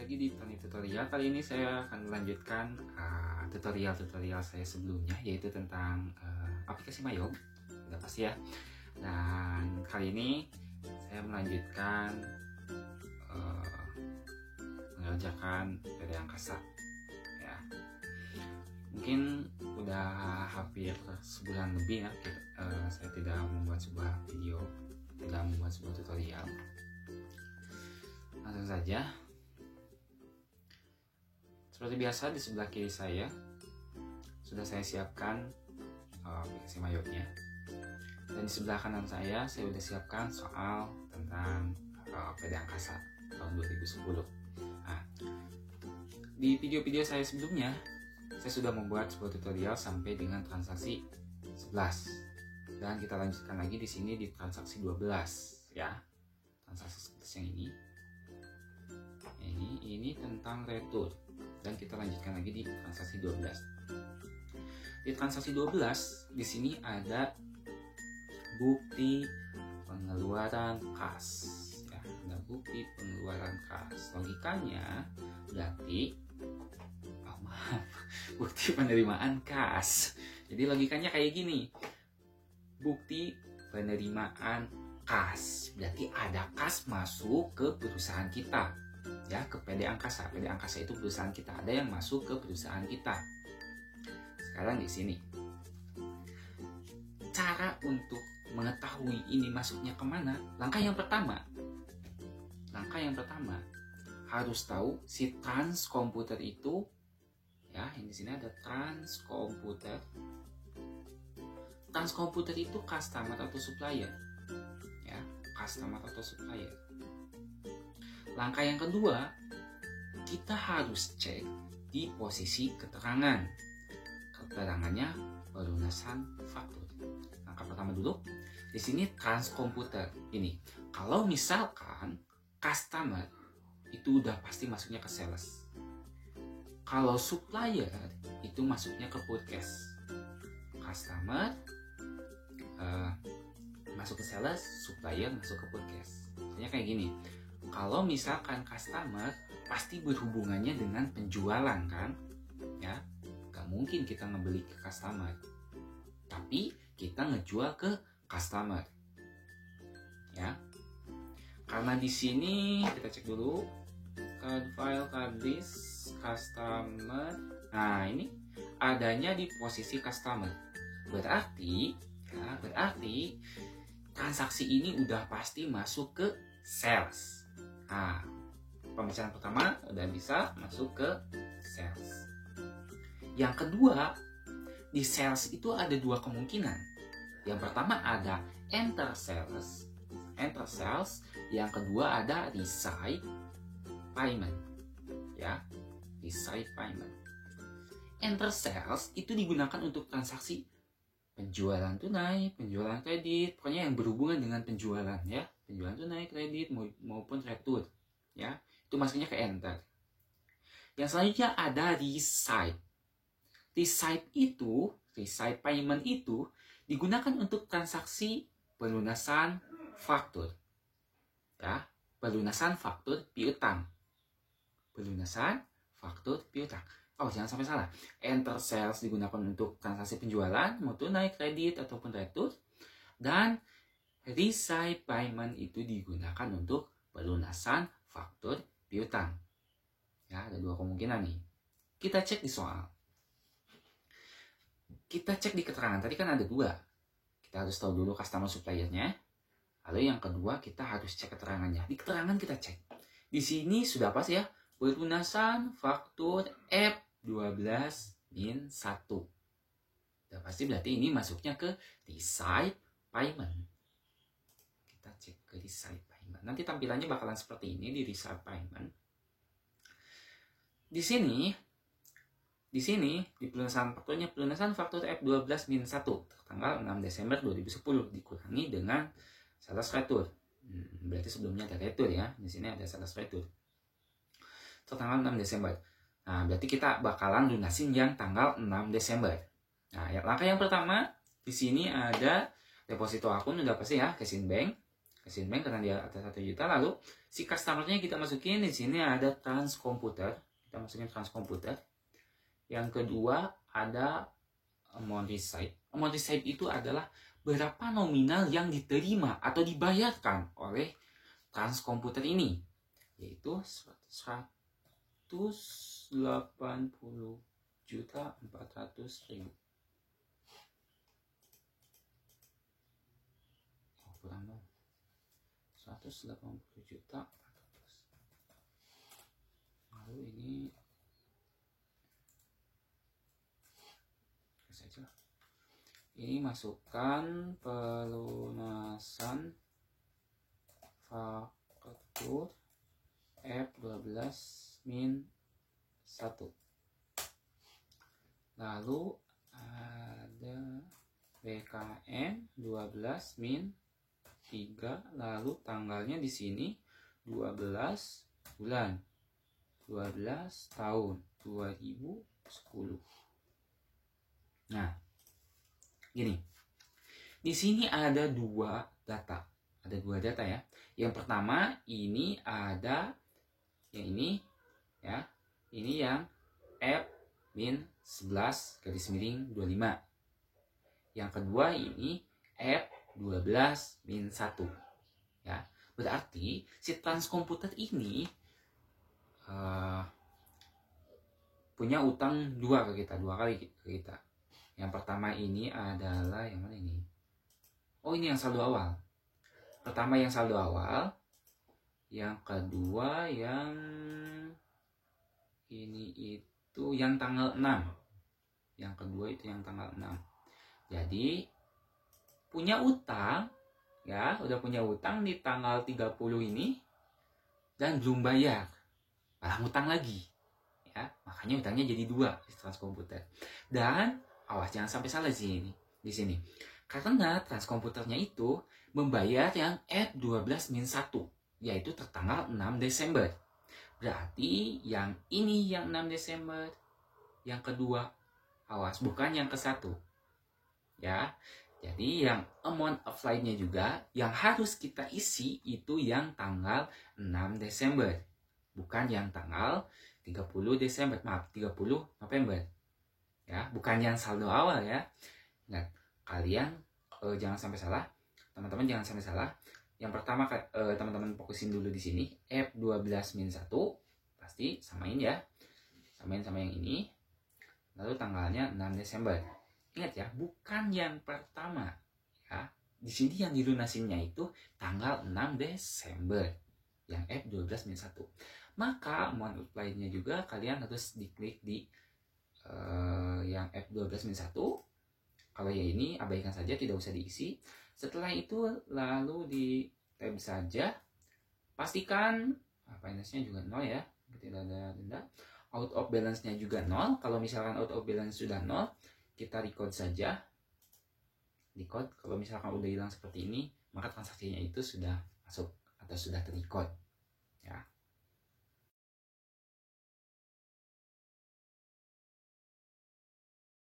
lagi di Tony Tutorial. Kali ini saya akan melanjutkan tutorial saya sebelumnya, yaitu tentang aplikasi Mayog, udah pasti ya. Dan kali ini saya melanjutkan mengerjakan PD angkasa ya. Mungkin udah hampir sebulan lebih ya saya tidak membuat sebuah video, tidak membuat sebuah tutorial. Langsung saja, seperti biasa di sebelah kiri saya sudah saya siapkan aplikasi Mayognya, dan di sebelah kanan saya sudah siapkan soal tentang PD angkasa tahun 2010. Nah, di video-video saya sebelumnya saya sudah membuat sebuah tutorial sampai dengan transaksi 11, dan kita lanjutkan lagi di sini di transaksi 12 ya. Transaksi 11 yang ini tentang retur, dan kita lanjutkan lagi di transaksi 12. Di transaksi 12 di sini ada bukti pengeluaran kas ya, ada bukti pengeluaran kas. Logikanya berarti bukti penerimaan kas. Jadi logikanya kayak gini, bukti penerimaan kas berarti ada kas masuk ke perusahaan kita ya, ke PD Angkasa. PD Angkasa itu perusahaan kita, ada yang masuk ke perusahaan kita. Sekarang di sini cara untuk mengetahui ini masuknya kemana. Langkah yang pertama harus tahu si transkomputer itu ya. Di sini ada transkomputer. Transkomputer itu customer atau supplier ya, customer atau supplier. Langkah yang kedua, kita harus cek di posisi keterangan. Keterangannya pelunasan faktur. Langkah pertama dulu, di sini transkomputer. Ini, kalau misalkan customer itu udah pasti masuknya ke sales. Kalau supplier itu masuknya ke purchase. Customer masuk ke sales, supplier masuk ke purchase. Misalnya kayak gini. Kalau misalkan customer pasti berhubungannya dengan penjualan kan ya, gak mungkin kita ngebeli ke customer, tapi kita ngejual ke customer ya. Karena di sini kita cek dulu card file, card list, customer. Nah ini adanya di posisi customer, berarti transaksi ini udah pasti masuk ke sales. Nah, pembicaraan pertama udah bisa masuk ke sales. Yang kedua, di sales itu ada dua kemungkinan. Yang pertama ada enter sales. Yang kedua ada receive payment. Ya, receive payment. Enter sales itu digunakan untuk transaksi penjualan tunai, penjualan kredit, pokoknya yang berhubungan dengan penjualan ya, penjualan tunai, kredit maupun retur ya, itu masuknya ke enter. Yang selanjutnya ada receive. Receive payment itu digunakan untuk transaksi pelunasan faktur ya, pelunasan faktur piutang. Oh, jangan sampai salah. Enter sales digunakan untuk transaksi penjualan, mau tunai, kredit, ataupun retur. Dan receive payment itu digunakan untuk pelunasan faktur piutang. Ya, ada dua kemungkinan nih. Kita cek di soal. Kita cek di keterangan. Tadi kan ada dua. Kita harus tahu dulu customer suppliernya. Lalu yang kedua, kita harus cek keterangannya. Di keterangan kita cek. Di sini sudah pas ya. Pelunasan faktur F12-1. Udah pasti berarti ini masuknya ke receive payment. Kita cek ke receive payment. Nanti tampilannya bakalan seperti ini di receive payment. Di sini di pelunasan fakturnya, pelunasan faktur F12-1 tanggal 6 Desember 2010 dikurangi dengan sales retur. Berarti sebelumnya ada retur ya. Di sini ada sales retur. Tanggal 6 Desember. Nah, berarti kita bakalan lunasin yang tanggal 6 Desember. Nah, langkah yang pertama di sini ada deposito akun, udah pasti ya, cash in bank. Exim Bank karena dia atas 1 juta. Lalu si customer-nya kita masukin di sini ada Transkomputer. Kita masukin Transkomputer. Yang kedua ada amount received. Amount received itu adalah berapa nominal yang diterima atau dibayarkan oleh Transkomputer ini, yaitu 180.400.000. Kurang dong. 180.400.000. Lalu ini saja. Ini masukkan pelunasan faktur F12-1. Lalu ada BKM 12-3, lalu tanggalnya di sini 12 bulan 12 tahun 2010. Nah, gini. Di sini ada dua data. Ada dua data ya. Yang pertama ini ada yang ini ya. Ini yang F-11-25. Yang kedua ini F12-1. Ya. Berarti si Transkomputer ini punya utang dua kali ke kita. Yang pertama ini adalah yang mana ini? Oh, ini yang saldo awal. Pertama yang saldo awal. Yang kedua yang ini itu yang tanggal 6. Yang kedua itu yang tanggal 6. Jadi punya utang ya, udah punya utang di tanggal 30 ini dan belum bayar. Malah utang lagi. Ya, makanya utangnya jadi 2 di Transkomputer. Dan awas jangan sampai salah di sini. Karena Transkomputernya itu membayar yang F12-1, yaitu tertanggal 6 Desember. Berarti yang ini yang 6 Desember, yang kedua. Awas, bukan yang ke-1. Ya. Jadi yang amount applied-nya juga yang harus kita isi itu yang tanggal 6 Desember. Bukan yang tanggal 30 Desember, 30 November. Ya, bukan yang saldo awal ya. Nah, kalian jangan sampai salah. Teman-teman jangan sampai salah. Yang pertama teman-teman fokusin dulu di sini F12-1 pasti samain ya. Samain sama yang ini. Lalu tanggalnya 6 Desember. Ingat ya, bukan yang pertama ya. Di sini yang dilunasinnya itu tanggal 6 Desember. Yang F12-1. Maka amount applied-nya juga kalian harus diklik di yang F12-1. Kalau yang ini abaikan saja, tidak usah diisi. Setelah itu lalu di tab saja, pastikan finance-nya juga 0 ya, tidak ada denda. Out of balance-nya juga 0. Kalau misalkan out of balance sudah 0, kita record saja. Record. Kalau misalkan udah hilang seperti ini, maka transaksinya itu sudah masuk atau sudah terrecord ya.